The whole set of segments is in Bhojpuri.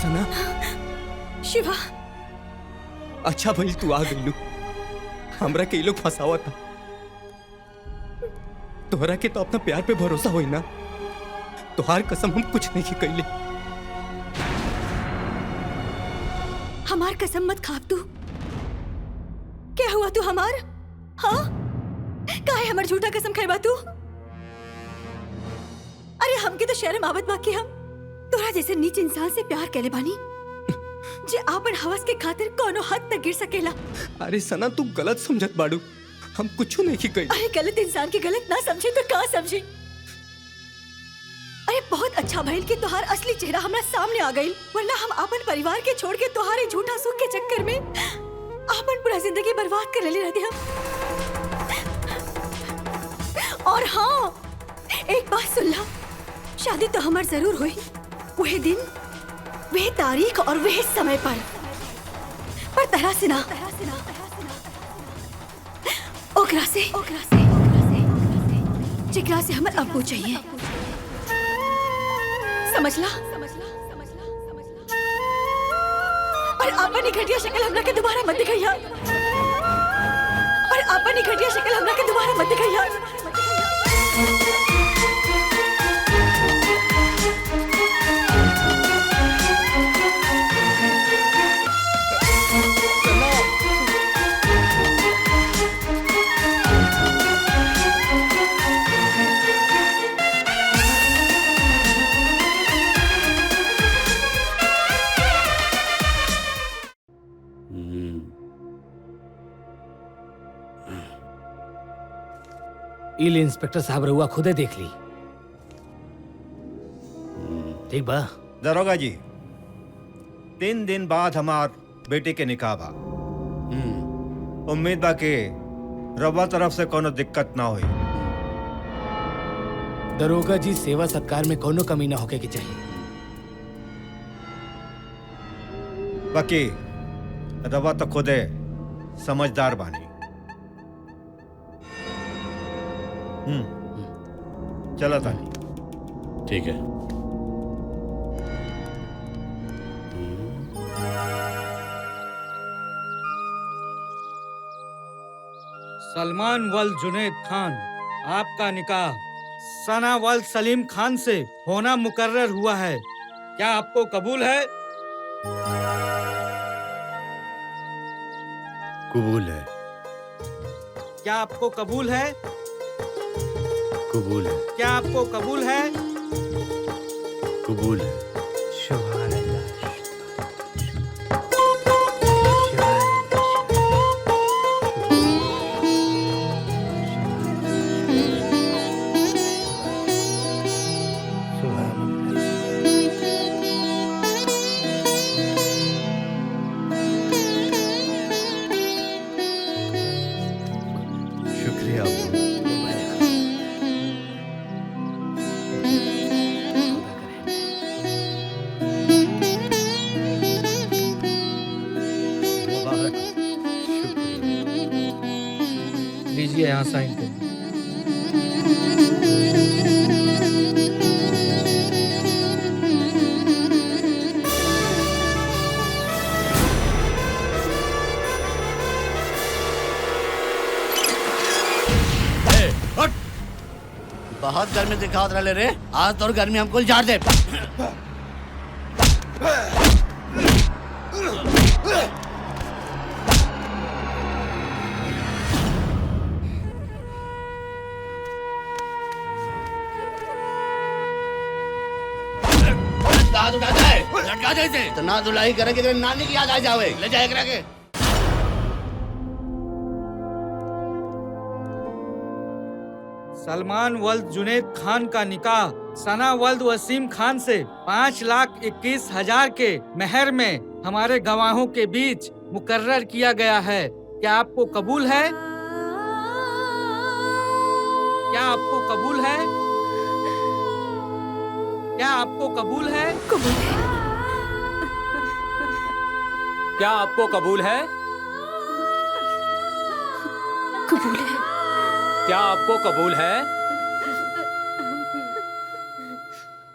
सना शिवा, अच्छा भइल तू आ गइलू। हमरा के लोग फंसावा था। तोहरा के तो अपना प्यार पे भरोसा होई ना। तोहार कसम हम कुछ नहीं कइले। हमार कसम मत खाब तू। क्या हुआ तू हमार? हाँ, काहे हमार झूठा कसम खाइबा तू? अरे हमके तो शर्म आवत बाकी हम तोरा जैसे नीच इंसान से प्यार कैले बानी जे आपन हवस के खातिर कोनो हद तक गिर सकेला। अरे सना तू गलत समझत बाड़ू। हम कुछ नहीं कइले। अरे गलत इंसान की गलत ना समझे तो का समझे? अरे बहुत अच्छा भइल कि तोहार असली चेहरा हमरा सामने आ गइल, वरना हम अपन परिवार के छोड़ के तोहारे झूठा सुख के चक्कर में अपन पूरा जिंदगी बर्बाद कर लेले रहते हम। और हाँ, एक बात सुन ला, शादी तो हमार जरूर हुई, वह दिन, वह तारीख और वह समय पर तरह से ना, ओकरा से जिकरा से हमार अब्बू चाहिए। समझला? और आपन घटिया शक्ल हमरा के दोबारा मत दिखाइया। और आपन घटिया शक्ल हमरा के दोबारा मत दिखाइया। इल इंस्पेक्टर साहब रहुआ खुदे देख ली। ठीक बा दरोगा जी, 3 दिन बाद हमार बेटे के निकाह बा। उम्मीद बा के रवा तरफ से कोनो दिक्कत ना हुई। दरोगा जी, सेवा सत्कार में कोनो कमी ना होके के चाहिए। बाकी रवा तो खुदे समझदार बानी। चला तानी। ठीक है। सलमान वल जुनैद खान, आपका निकाह सना वल सलीम खान से होना मुकर्रर हुआ है। क्या आपको कबूल है? कबूल है। क्या आपको कबूल है? कबूल है। क्या आपको कबूल है? कबूल है। सुभान अल्लाह। शुक्रिया। लीजिए, यहाँ साइन करिए। बहुत गर्मी दिखावत रहे रे। आज तो गर्मी हमको झाड़ दे। लटका दे इसे। तो ना धुलाई करे कि नानी की याद आ जावे। ले जाए करा के। सलमान वल्द जुनैद खान का निकाह सना वल्द वसीम खान से 5,21,000 के मेहर में हमारे गवाहों के बीच मुकर्रर किया गया है। क्या आपको कबूल है? क्या आपको कबूल है? क्या आपको कबूल है? कबूल है। क्या आपको कबूल है? कबूल है। क्या आपको कबूल है?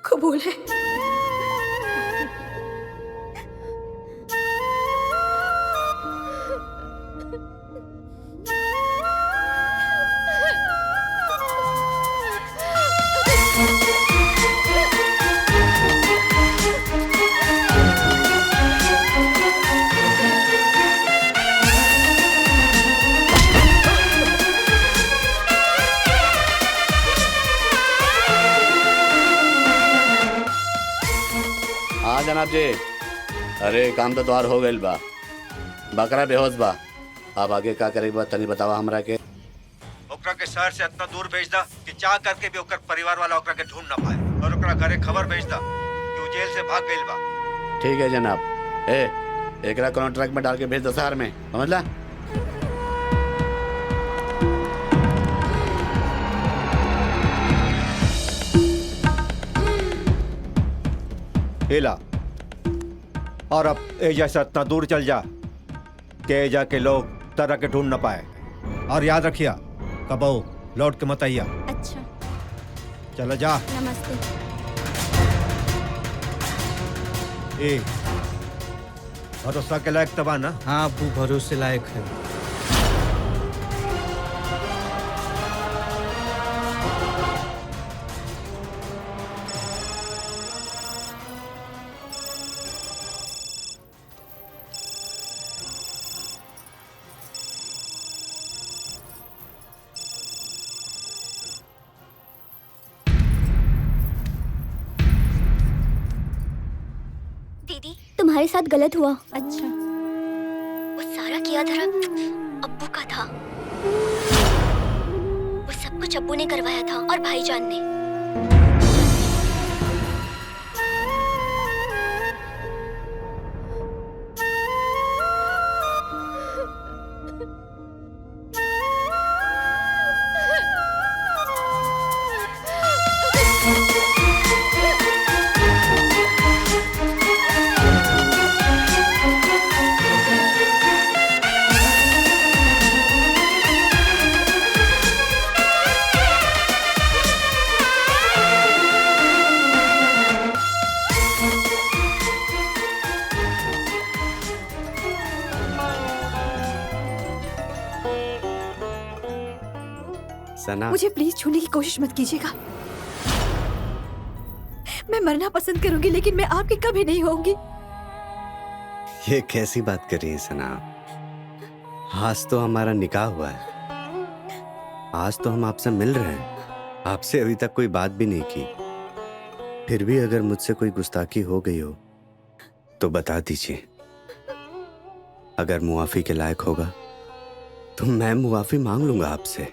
कबूल है। जनाब जी। अरे काम तो द्वार हो गइल बा। बकरा बेहोश बा। अब आगे का करे बा तनी बतावा हमरा के। ओकरा के शहर से इतना दूर भेज दा कि चाह करके भी ओकर परिवार वाला ओकरा के ढूंढ ना पाए, और ओकरा घरे खबर भेज दा कि वो जेल से भाग गइल बा। ठीक है जनाब। एकरा कोनो ट्रक में डाल के भेज दो शहर में, समझला? हेला, और अब एजा से इतना दूर चल जा कि एजा के लोग तरह के ढूंढ ना पाए। और याद रखिया कबो लौट के मत आइया। अच्छा, चलो जा। नमस्ते। ए भरोसा के लायक तबा ना? हाँ अब्बू, भरोसे लायक है। दीदी, तुम्हारे साथ गलत हुआ। अच्छा, वो सारा किया धरा अब्बू का था। वो सब कुछ अब्बू ने करवाया था और भाईजान ने। सना, मुझे प्लीज छूने की कोशिश मत कीजिएगा। मैं मरना पसंद करूंगी लेकिन मैं आपकी कभी नहीं होंगी। ये कैसी बात कर रही है सना? आज तो हमारा निकाह हुआ है, आज तो हम आपसे मिल रहे हैं, आपसे अभी तक कोई बात भी नहीं की। फिर भी अगर मुझसे कोई गुस्ताखी हो गई हो तो बता दीजिए। अगर मुआफी के लायक होगा तो मैं मुआफी मांग लूंगा आपसे।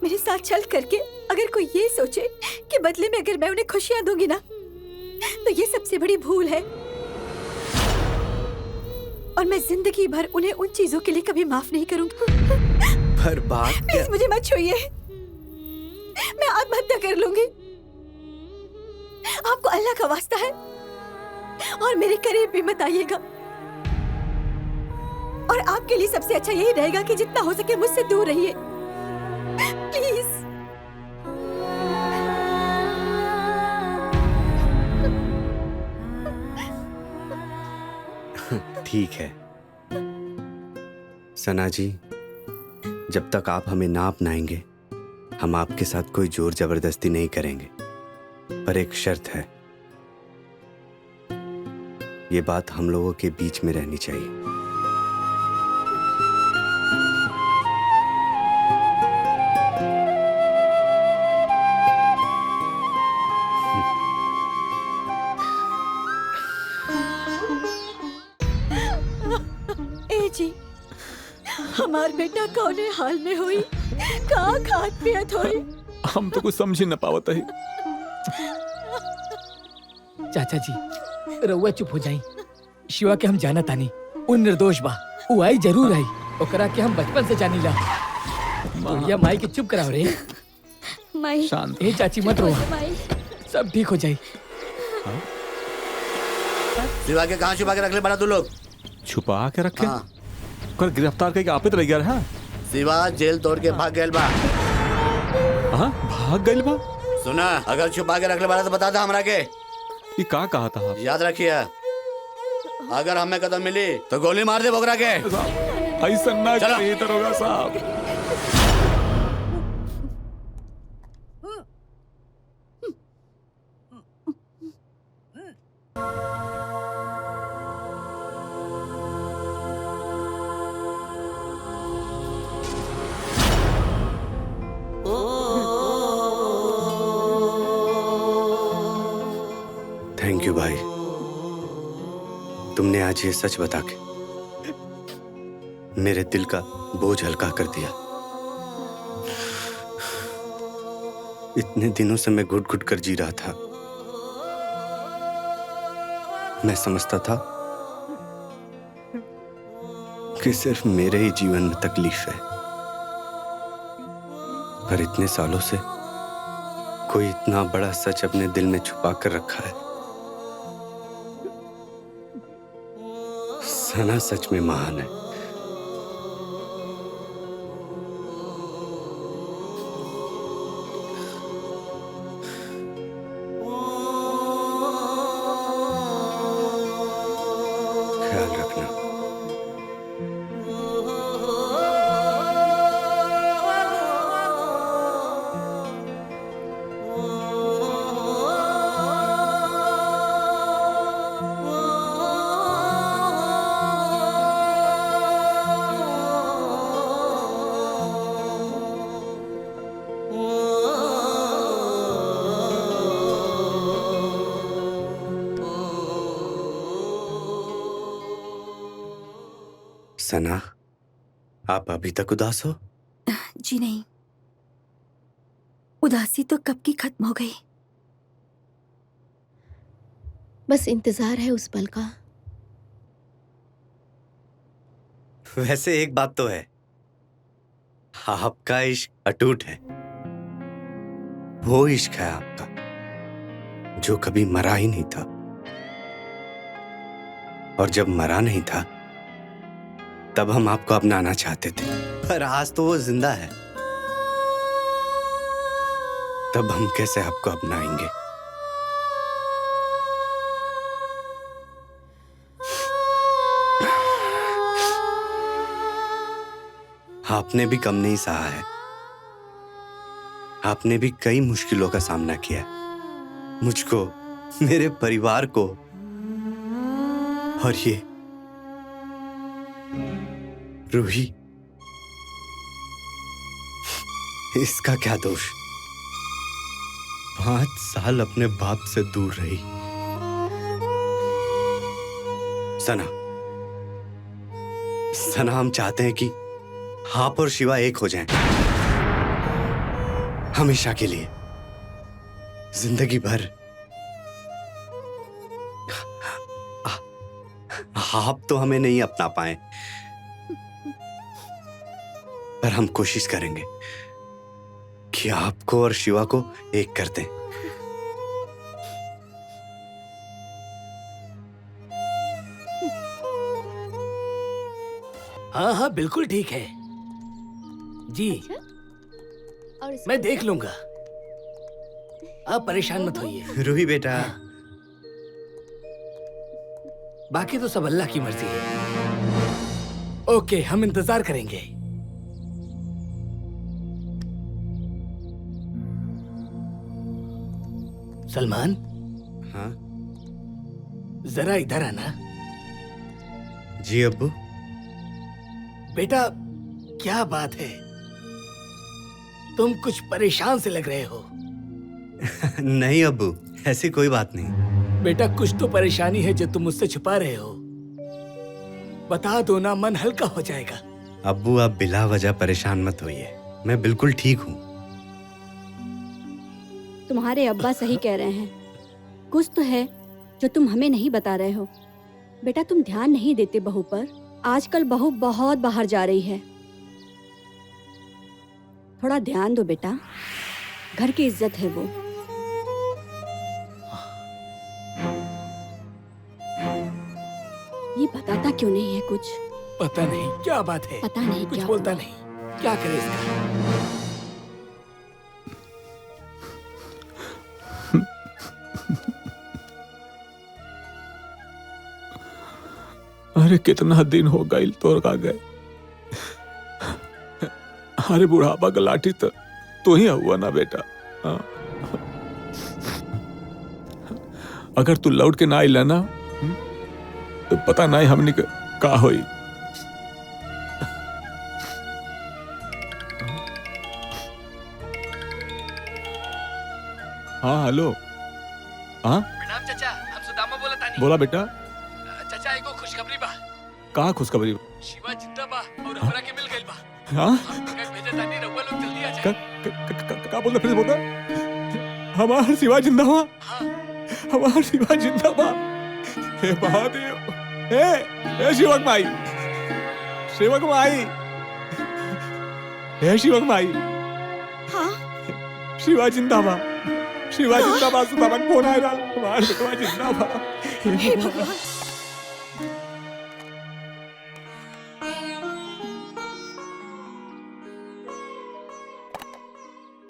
मेरे साथ चल करके अगर कोई ये सोचे कि बदले में अगर मैं उन्हें खुशियां दूंगी ना, तो ये सबसे बड़ी भूल है। और मैं जिंदगी भर उन्हें उन चीजों के लिए कभी माफ नहीं करूंगी। पर बात क्या? प्लीज मुझे मत छूइए, मैं आत्महत्या कर लूंगी। आपको अल्लाह का वास्ता है और मेरे करीब भी मत आइएगा। और आपके लिए सबसे अच्छा यही रहेगा कि जितना हो सके मुझसे दूर रहिए, प्लीज। ठीक है सना जी, जब तक आप हमें ना अपनाएंगे हम आपके साथ कोई जोर जबरदस्ती नहीं करेंगे। पर एक शर्त है, ये बात हम लोगों के बीच में रहनी चाहिए। ए जी, हमार बेटा कौने हाल में हुई, कहाँ खात पियत हुई? हम तो कुछ समझ ही न पावत है। चाचा जी रउआ चुप हो जाई। शिवा के हम जाना तानी, उन निर्दोष बा। उ आई जरूर आई, ओकरा के हम बचपन से जानी ला। बुढ़िया माई के चुप कराओ रे। माई, शांत। ए चाची मत रो, माई। सब ठीक हो जाई। शिवा के कहाँ छुपा के रख ले बड़ा तू लोग? छुपा के रखे? हाँ। कर गिरफ्तार करके आप रह गया है। शिवा जेल तोड़ के भाग गइल बा। हाँ भाग गइल बा। सुना, अगर छुपा के रख ले बड़ा तो बता दा हमरा के। ये का कहा था? याद रखिए, अगर हमें कदम मिली तो गोली मार दे बोकरा के। ऐसा ना चलो। करिए दरोगा साहब। थैंक यू भाई, तुमने आज ये सच बता के मेरे दिल का बोझ हल्का कर दिया। इतने दिनों से मैं घुट घुट कर जी रहा था। मैं समझता था कि सिर्फ मेरे ही जीवन में तकलीफ है, पर इतने सालों से कोई इतना बड़ा सच अपने दिल में छुपा कर रखा है। सना सच में महान है। ख्याल रखना। सना, आप अभी तक उदास हो? जी नहीं, उदासी तो कब की खत्म हो गई। बस इंतजार है उस पल का। वैसे एक बात तो है, आपका इश्क अटूट है। वो इश्क है आपका जो कभी मरा ही नहीं था, और जब मरा नहीं था तब हम आपको अपनाना चाहते थे, पर आज तो वो जिंदा है। तब हम कैसे आपको अपनाएंगे? आपने भी कम नहीं सहा है। आपने भी कई मुश्किलों का सामना किया, मुझको, मेरे परिवार को, और ये रूही, इसका क्या दोष? 5 साल अपने बाप से दूर रही। सना, हम चाहते हैं कि आप और शिवा एक हो जाएं, हमेशा के लिए, जिंदगी भर। आप तो हमें नहीं अपना पाए, पर हम कोशिश करेंगे कि आपको और शिवा को एक कर दें। हाँ हाँ बिल्कुल ठीक है जी। और मैं देख लूंगा, आप परेशान मत होइए। रूही बेटा, बाकी तो सब अल्लाह की मर्जी है। ओके, हम इंतजार करेंगे। सलमान, हाँ जरा इधर आना। जी अब्बू। बेटा, क्या बात है, तुम कुछ परेशान से लग रहे हो। नहीं अब्बू, ऐसी कोई बात नहीं। बेटा, कुछ तो परेशानी है जो तुम मुझसे छुपा रहे हो। बता दो ना, मन हल्का हो जाएगा। अब्बू, आप बिला वजह परेशान मत होइए, मैं बिल्कुल ठीक हूँ। तुम्हारे अब्बा सही कह रहे हैं, कुछ तो है जो तुम हमें नहीं बता रहे हो। बेटा, तुम ध्यान नहीं देते बहू पर। आजकल बहू बहुत बाहर जा रही है, थोड़ा ध्यान दो बेटा, घर की इज्जत है वो। ये बताता क्यों नहीं है कुछ? पता नहीं क्या बात है, पता नहीं कुछ क्या बोलता नहीं, क्या करे इसका। अरे कितना दिन हो गई तोर का गए। अरे बुढ़ापा का लाठी तो तू ही हुआ ना बेटा। हाँ। अगर तू लौट के ना आइला ना तो पता नहीं हमने का होई। हाँ हेलो। हाँ प्रणाम चाचा, हम सुदामा बोला तानी। बोला बेटा। चाचा, एको खुशखबरी बा। का खुशखबरी? शिवा जिंदा बा और हमरा के मिल गइल बा। हाँ? हम घर भेजे तानी, रउआ लोग जल्दी आ जाए। का बोल रहे, फिर बोल? हमार शिवा जिंदा हुआ? हमार शिवा जिंदा बा? हे महादेव! हे शिवक माई! शिवक माई! हे शिवक माई! हाँ शिवा जिंदा बा, शिवा जिंदा बा, सुबह फोन आया, हमार शिवा जिंदा बा। हे भगवान।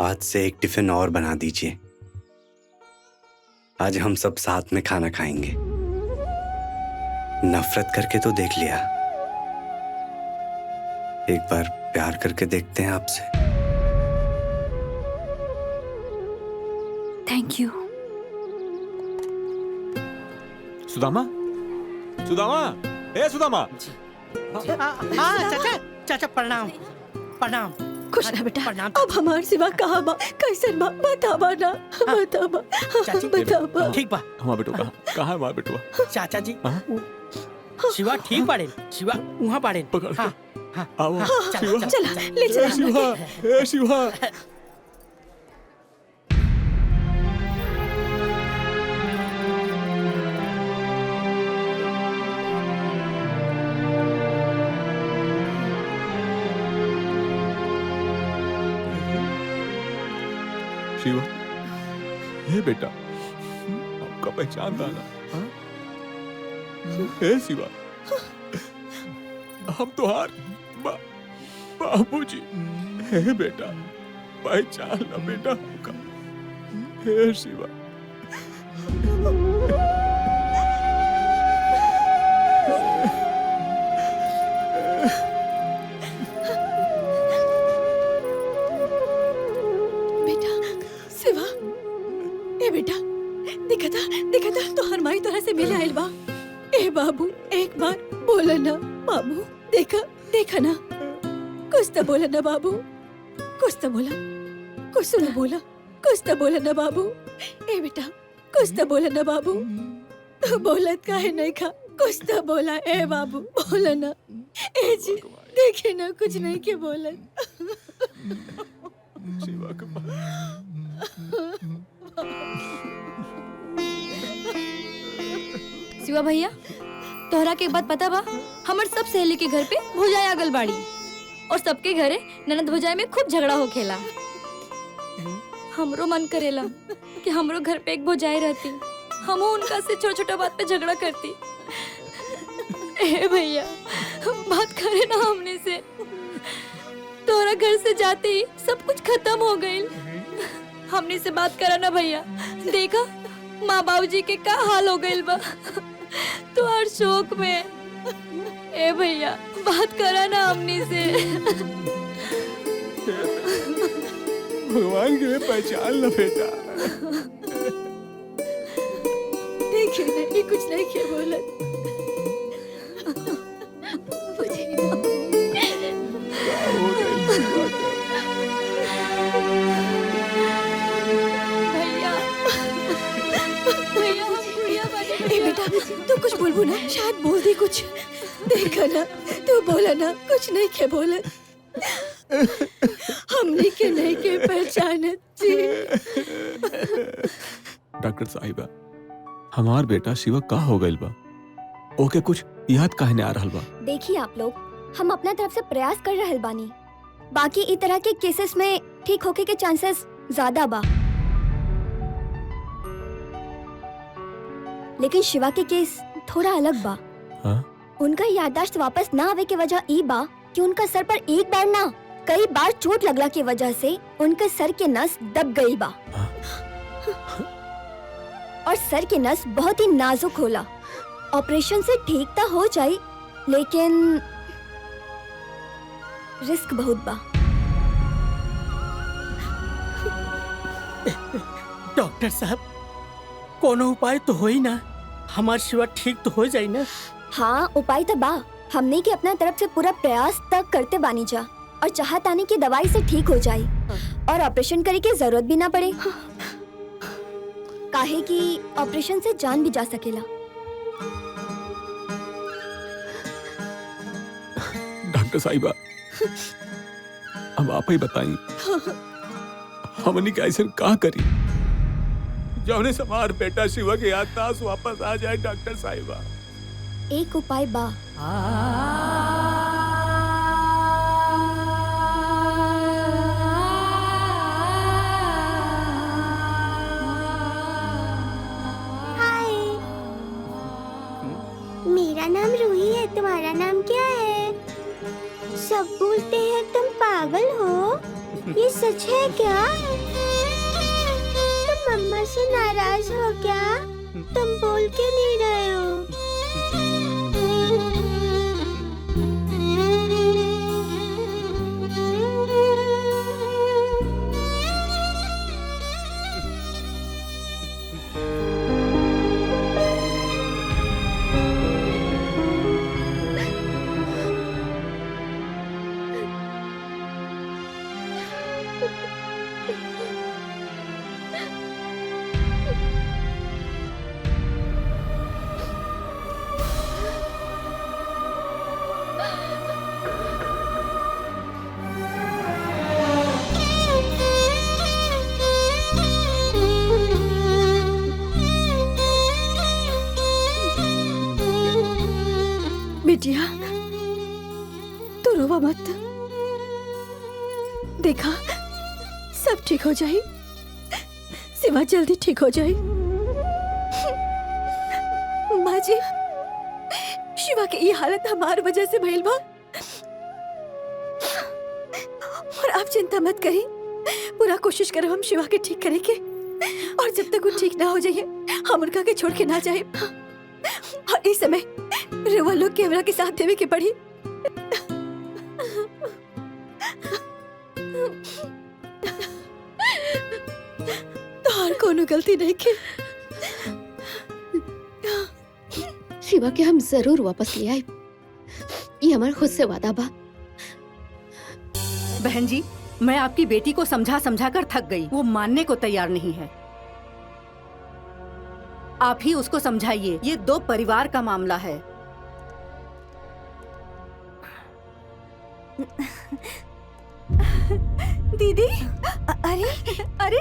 आज से एक टिफिन और बना दीजिए। आज हम सब साथ में खाना खाएंगे। नफरत करके तो देख लिया, एक बार प्यार करके देखते हैं आपसे। Thank you. सुदामा, सुदामा, ए सुदामा। हाँ चाचा, चाचा प्रणाम प्रणाम। खुश रह बेटा। प्रणाम। अब हमार सिवा कहाँ बा, कैसन बा, बताबा ना, बताबा, चाची, बताबा। ठीक बा। हमार बेटो कहाँ है हमार बेटो? चाचा जी, हाँ? शिवा ठीक बाड़े, शिवा वहाँ बाड़े। पकड़ के। हाँ, हाँ, आओ चला, चला, ले चला। ए शिवा, ए शिवा। शिवा, हे बेटा, आपका पहचान था ना? हे शिवा, हम तुहार बाबूजी। हे बेटा, पहचान ला बेटा हमका। हे शिवा। बेटा, दिखा था तो हर माई तरह से मिले आइल बा। ए बाबू, एक बार बोला ना बाबू, देखा ना, कुछ तो बोला ना बाबू, कुछ तो बोला, कुछ तो बोला, कुछ तो बोला ना बाबू। ए बेटा, कुछ तो बोला ना बाबू, बोलत काहे नहीं खा, कुछ तो बोला। ए बाबू बोला ना। ए जी देखे ना, कुछ नहीं के बोलत। शिवा के शिवा भैया, तोहरा के एक बात पता बा? हमर सब सहेली के घर पे भुजाई आगल बाड़ी और सबके घरे ननद भुजाई में खूब झगड़ा हो खेला। हमरो मन करेला कि हमरो घर पे एक भुजाई रहती, हम उनका से छोटा छोटा बात पे झगड़ा करती। ए भैया, बात करे ना हमने से। तोहरा घर से जाते ही सब कुछ खत्म हो गई। हमने से बात करा ना भैया, देखा माँ बाबूजी के का हाल हो गइल बा। तो हर शोक में। ए भैया, बात करा ना हमने से। भगवान के पहचान ला बेटा। देखिए नहीं, कुछ नहीं के बोलत। बेटा, तू कुछ बोलबू ना, शायद बोल दी कुछ। देखा ना, तू बोला ना, कुछ नहीं के बोलत। हमने के नहीं के पहचानत जी। डॉक्टर साहिबा, हमार बेटा शिवा का हो गइल बा? ओके कुछ याद काहे नहीं आ रहल बा? देखिए आप लोग, हम अपना तरफ से प्रयास कर रहल बानी। बाकी इस तरह के केसेस में ठीक होके के चांसेस ज्यादा बा। लेकिन शिवा के केस थोड़ा अलग बा। हाँ? उनका याददाश्त वापस ना आवे के वजह ई बा कि उनका सर पर एक बार ना कई बार चोट लगला के वजह से उनके सर के नस दब गई बा। और सर के नस बहुत ही नाजुक होला। ऑपरेशन से ठीक तो हो जाए, लेकिन रिस्क बहुत बा। डॉक्टर साहब, कोनो उपाय तो हो ही ना, हमार शिवा ठीक तो हो जाए ना? हाँ, उपाय तो बा। हमने के अपना तरफ से पूरा प्रयास तक करते बानी जा और चाहत आने की दवाई से ठीक हो जाए और ऑपरेशन करे की जरूरत भी ना पड़े। काहे कि ऑपरेशन से जान भी जा सकेला। डॉक्टर साहिबा अब आप ही बताई हमनी का ऐसा का करी जौने से हमार बेटा शिवा के याददाश्त वापस आ जाए डॉक्टर साहिबा। एक उपाय बा। हाय, मेरा नाम रूही है, तुम्हारा नाम क्या है? सब बोलते हैं तुम पागल हो, ये सच है क्या? तुम मम्मा से नाराज हो क्या? तुम बोल क्यों नहीं रहे हो? बिटिया तू रोवा मत, देखा सब ठीक हो जाए, शिवा जल्दी ठीक हो जाए। माँ जी, शिवा की ये हालत हमारी वजह से भइल बा और आप चिंता मत करी, पूरा कोशिश करो हम शिवा के ठीक करे के, और जब तक वो ठीक ना हो जाए हम उनका के छोड़ के ना जाए। और इस समय रेवा लोग कैमरा के साथ देवे के पड़ी। तोहर कोनो गलती नहीं के। शिवा के हम जरूर वापस ले आए, ये हमारे खुद से वादा बा। बहन जी, मैं आपकी बेटी को समझा समझा कर थक गई, वो मानने को तैयार नहीं है। आप ही उसको समझाइए, ये दो परिवार का मामला है। दीदी, अरे अरे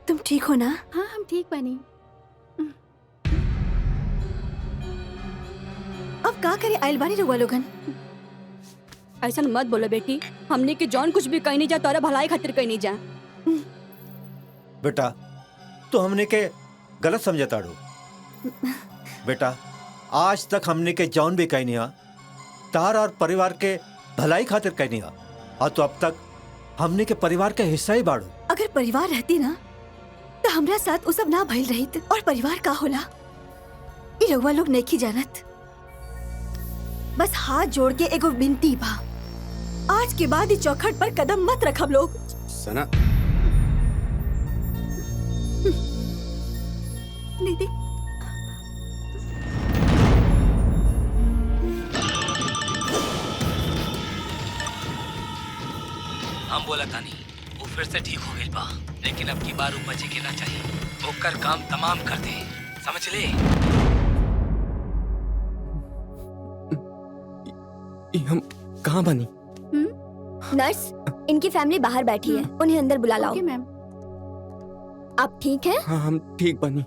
तुम ठीक हो ना? हाँ, हम ठीक बनी। अब का करे आइल बानी रुआ लोगन? ऐसा मत बोलो बेटी, हमने के जौन कुछ भी कहीं नहीं जा, तोरा भलाई खातिर कहीं नहीं जा। बेटा तो हमने के गलत समझा ताड़ू। बेटा आज तक हमने के जौन भी कहीं नहीं तार और परिवार के भलाई खातिर कहीं नहीं, और तो अब तक हमने के परिवार के हिस्सा ही बाड़ू। अगर परिवार रहती ना तो हमरा साथ वो सब ना भइल रहित। और परिवार का होला ये रउआ लोग नहीं जानत। बस हाथ जोड़ के एगो विनती बा, आज के बाद इस चौखट पर कदम मत रखब लोग। सना दीदी, हम बोला तानी वो फिर से ठीक हो गई बा, लेकिन अब की बार वो बचे के ना चाहिए, ओकर काम तमाम कर दे, समझ ले। हम कहाँ बनी? नर्स, इनकी फैमिली बाहर बैठी है, उन्हें अंदर बुला लाओ। ओके मैम। आप ठीक हैं? हाँ हम ठीक बनी,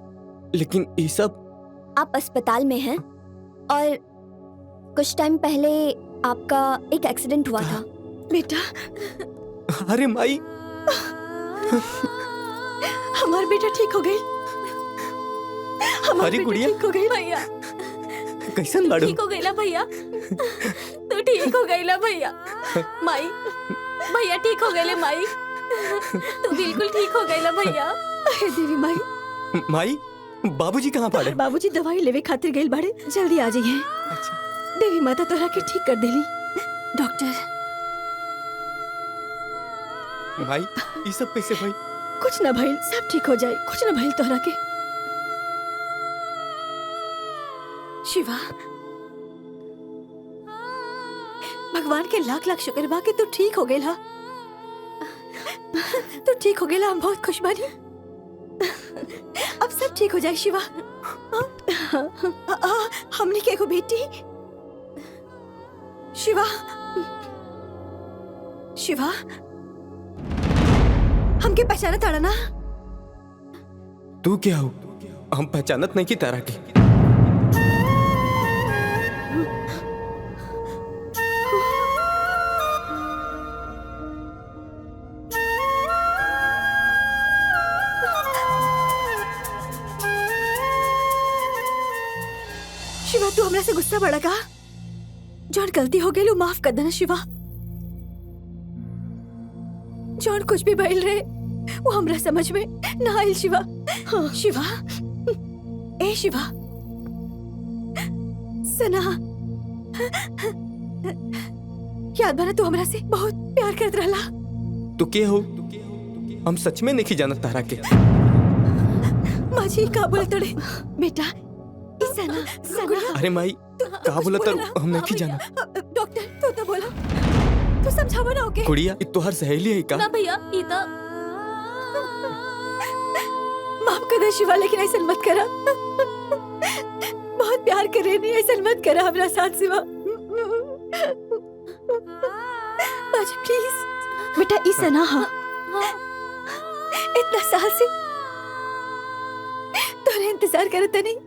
लेकिन ये सब? आप अस्पताल में हैं और कुछ टाइम पहले आपका एक एक्सीडेंट हुआ था। बेटा, अरे माई, हमार बेटा ठीक हो गई। हमार अरे बेटा गुड़िया। ठीक हो गई भैया। कैसन बाड़ू? ठीक हो गई ना भैया, तू ठीक हो गई ना भैया। माई, भैया ठीक हो गए माई, तू बिल्कुल ठीक हो गई ना भैया। अरे देवी माई, माई बाबूजी कहाँ पड़े? बाबूजी दवाई लेवे खातिर गइल बाड़े, जल्दी आ जाइए। देवी माता तोरा के ठीक कर देली। डॉक्टर, भाई ये सब कैसे भाई? कुछ ना भइल, सब ठीक हो जाए, कुछ ना भइल तोरा के। शिवा, भगवान के लाख लाख शुक्र बा कि तू ठीक हो गेला। तू ठीक हो गेला, हम बहुत खुश बानी। अब सब ठीक हो जाए शिवा। हमने के को बेटी शिवा, शिवा हमके पहचाना ताड़ा ना? तू क्या हो? हम पहचानत नहीं की तरह के। शिवा तू हमरा से गुस्सा बड़ा का? जौन गलती हो गई माफ कर देना शिवा। जौन कुछ भी भइल रहे वो हमरा समझ में ना आइल शिवा। हाँ शिवा, ए शिवा, सना याद बना तू हमरा से बहुत प्यार करत रहला। तू के हो? हम सच में नहीं जानत तारा के। माजी का बोलतड़े बेटा? सना, सना। अरे माई का बोला तर हम नहीं जाना। डॉक्टर तू तो बोला, तू समझावा ना ओके? गुड़िया ये तोहर सहेली है का? ना भैया ई तो माफ कर दे शिवा, लेकिन ऐसा मत करा। बहुत प्यार करे नहीं, ऐसा मत करा हमरा साथ शिवा। माजी प्लीज बेटा, ई सना हाँ इतना साल से तोरे इंतजार करते नहीं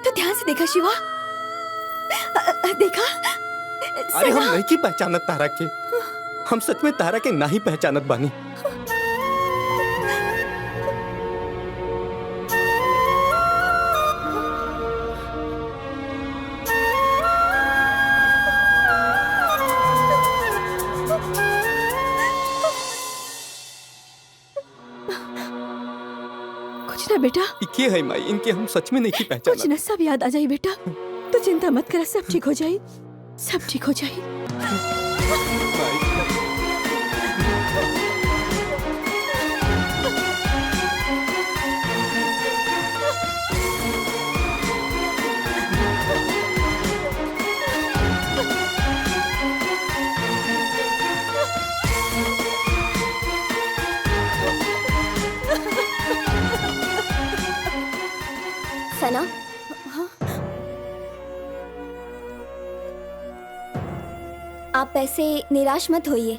तो ध्यान से देखा शिवा, देखा? अरे हम नहीं की पहचानत तारा के। हम सच में तारा के नहीं पहचानत बानी। कुछ ना बेटा, के है माई? इनके हम सच में नहीं की कुछ पहचानत। ना, सब याद आ जाए बेटा। तो चिंता मत कर, सब ठीक हो जाए, सब ठीक हो जाए। सना, आप ऐसे निराश मत होइए।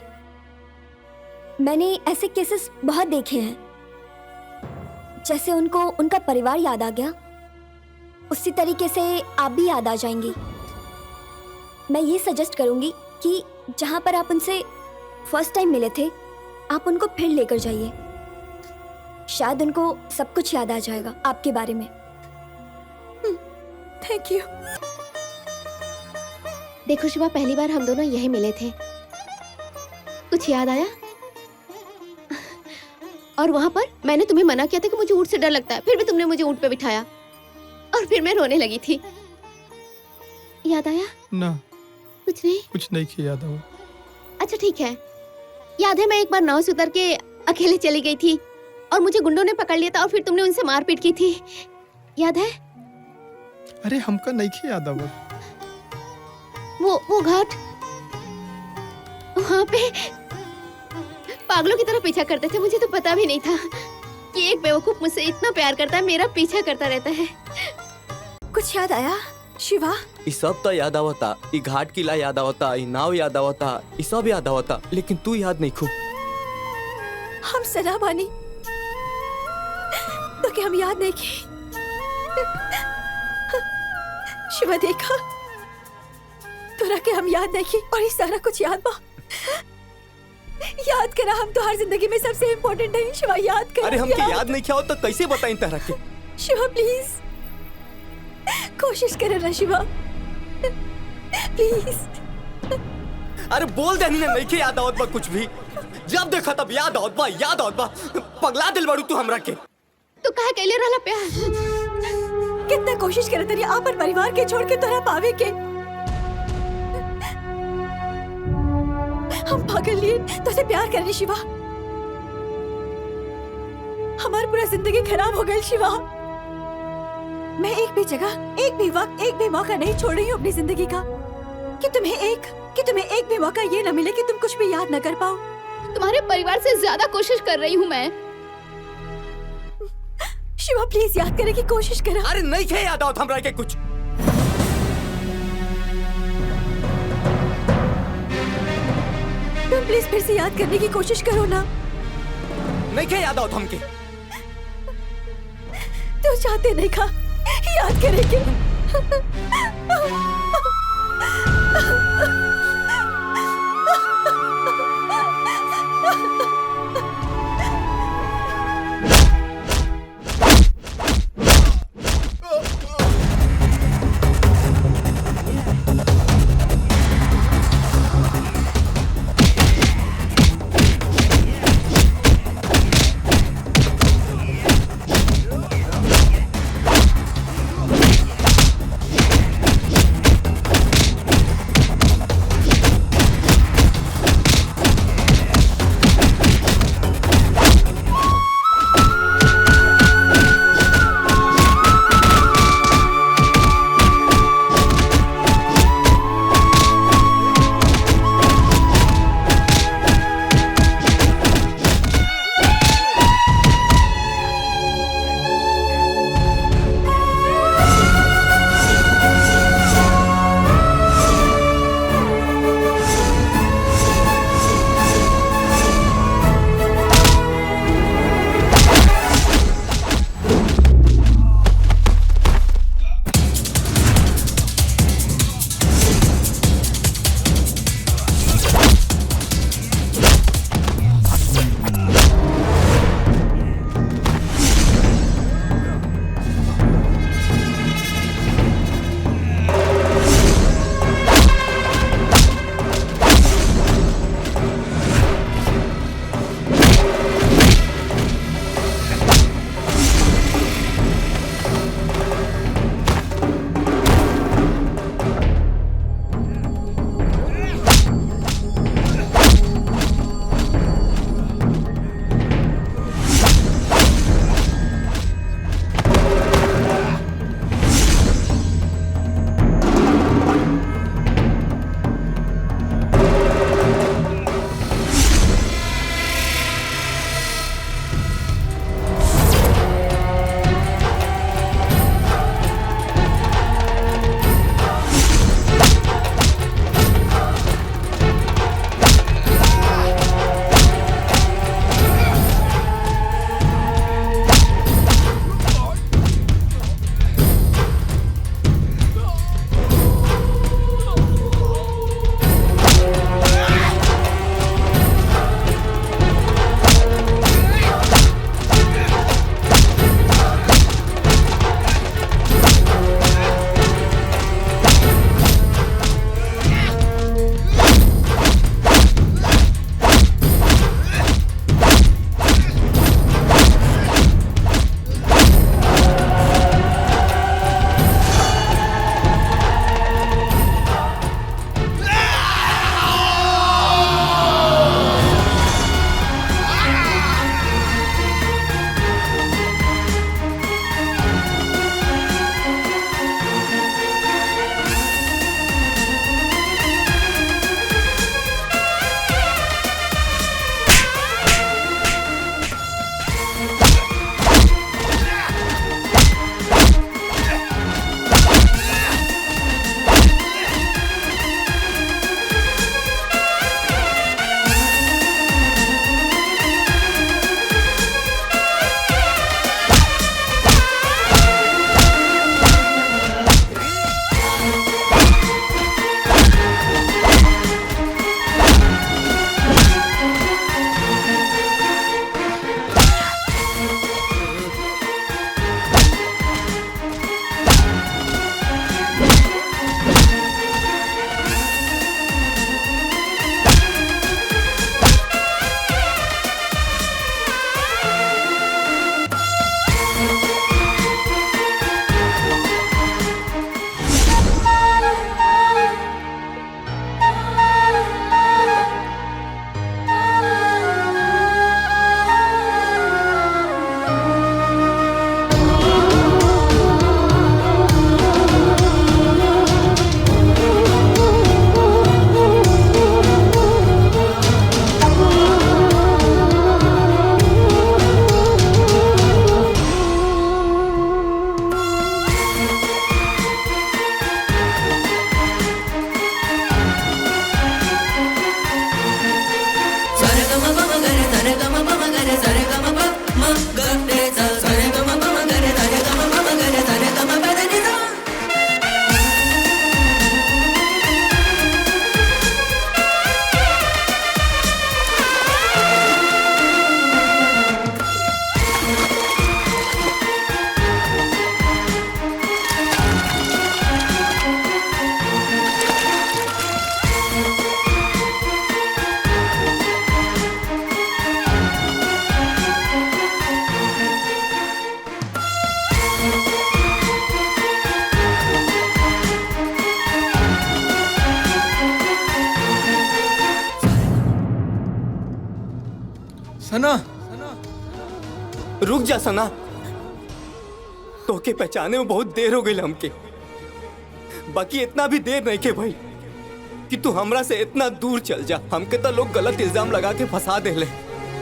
मैंने ऐसे केसेस बहुत देखे हैं, जैसे उनको उनका परिवार याद आ गया, उसी तरीके से आप भी याद आ जाएंगी। मैं ये सजेस्ट करूंगी कि जहां पर आप उनसे फर्स्ट टाइम मिले थे, आप उनको फिर लेकर जाइए। शायद उनको सब कुछ याद आ जाएगा आपके बारे में। Thank you. देखो शिवा, पहली बार हम दोनों यही मिले थे, कुछ याद आया? और वहां पर मैंने तुम्हें मना किया था कि मुझे ऊंट से डर लगता है, फिर भी तुमने मुझे ऊंट पे बिठाया और फिर मैं रोने लगी थी। याद आया? ना कुछ नहीं किया याद हो। अच्छा ठीक है। याद है मैं एक बार नाव से उतर के अकेले चली गई थी और मुझे गुंडों ने पकड़ लिया था और फिर तुमने उनसे मारपीट की थी, याद है? अरे हमका नहीं किया याद हो। वो घाट, वहाँ पे पागलों की तरह पीछा करते थे। मुझे तो पता भी नहीं था कि एक बेवकूफ मुझसे इतना प्यार करता है, मेरा पीछा करता रहता है। कुछ याद आया शिवा? ये सब तो याद आवता, ये घाट किला याद आवता, ये नाव याद आवता, ये सब याद आवता, लेकिन तू याद नहीं खू। हम सना बानी तो क्या हम याद नहीं की? शिवा देखा तोरा के हम याद नहीं की और ये सारा कुछ याद बा। याद करा, हम तो हर जिंदगी में सबसे इम्पोर्टेंट है शिवा, याद करा। अरे हमके याद नहीं किया हो तो कैसे बताएं तरह के? शिवा प्लीज कोशिश करे ना शिवा, प्लीज। अरे बोल देनी ना, नहीं के याद आवत बा कुछ भी। जब देखा तब याद आवत बा, याद आवत बा। पगला दिल बाड़ू तू हमरा के। तू काहे कैले रहला प्यार? कितना कोशिश करे तरी आपन परिवार के छोड़ के तोरा पावे के। हम पागल लिए तो से प्यार करने शिवा। हमारी पूरा जिंदगी खराब हो गई शिवा। मैं एक भी जगह, एक भी वक्त, एक भी मौका नहीं छोड़ रही हूँ अपनी जिंदगी का कि तुम्हें एक भी मौका ये न मिले कि तुम कुछ भी याद न कर पाओ। तुम्हारे परिवार से ज्यादा कोशिश कर रही हूँ मैं। शिवा प्लीज याद करने की कोशिश करा। अरे नहीं खे याद आवत हमरा के कुछ। तुम प्लीज फिर से याद करने की कोशिश करो ना। नहीं खे याद आवत हमके। तू चाहते नहीं खा याद करेंगे। सना रुक जा सना, तो के पहचाने में बहुत देर हो गई हमके, बाकी इतना भी देर नहीं के भाई कि तू हमरा से इतना दूर चल जा। हमके तो लोग गलत इल्जाम लगा के फंसा देले।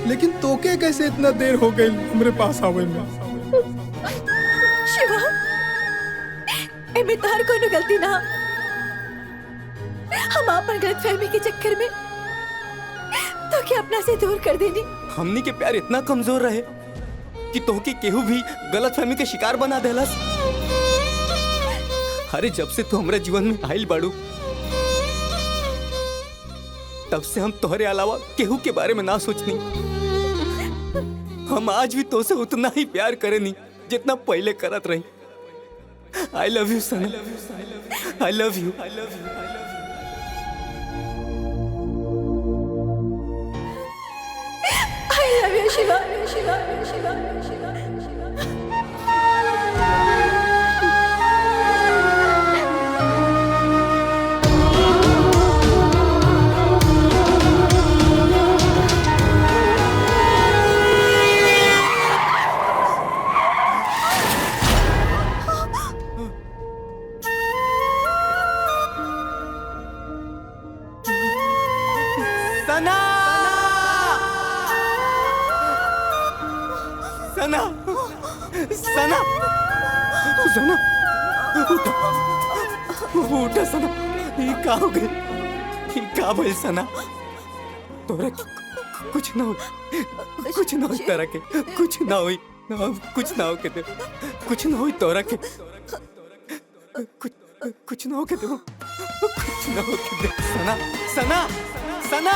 लेकिन तोके कैसे इतना देर हो गई हमरे पास आवे में? शिवा, एमे तार कोनो गलती ना। हम आपन गलतफहमी के चक्कर में तो क्या अपना से दूर कर देनी। हमनी के प्यार इतना कमजोर रहे कि तोहके केहू भी गलतफहमी के शिकार बना देलस। अरे जब से तू हमरा जीवन में आइल बाड़ू, तब से हम तोहरे अलावा केहू के बारे में ना सोचनी। हम आज भी तो से उतना ही प्यार करेनी जितना पहले करत रही। आई लव यू सना, I love you. I love you, Shiva, Shiva, Shiva, Shiva, सना, सना, सना, सना, उठा सना। ये का हो गई? ये का भइल सना? तोरा कुछ ना हो, कुछ ना हो तोरा के, कुछ ना होई, कुछ ना हो के दे, कुछ ना होई तोरा के, कुछ ना हो के दे, कुछ ना हो के दे। सना, सना, सना,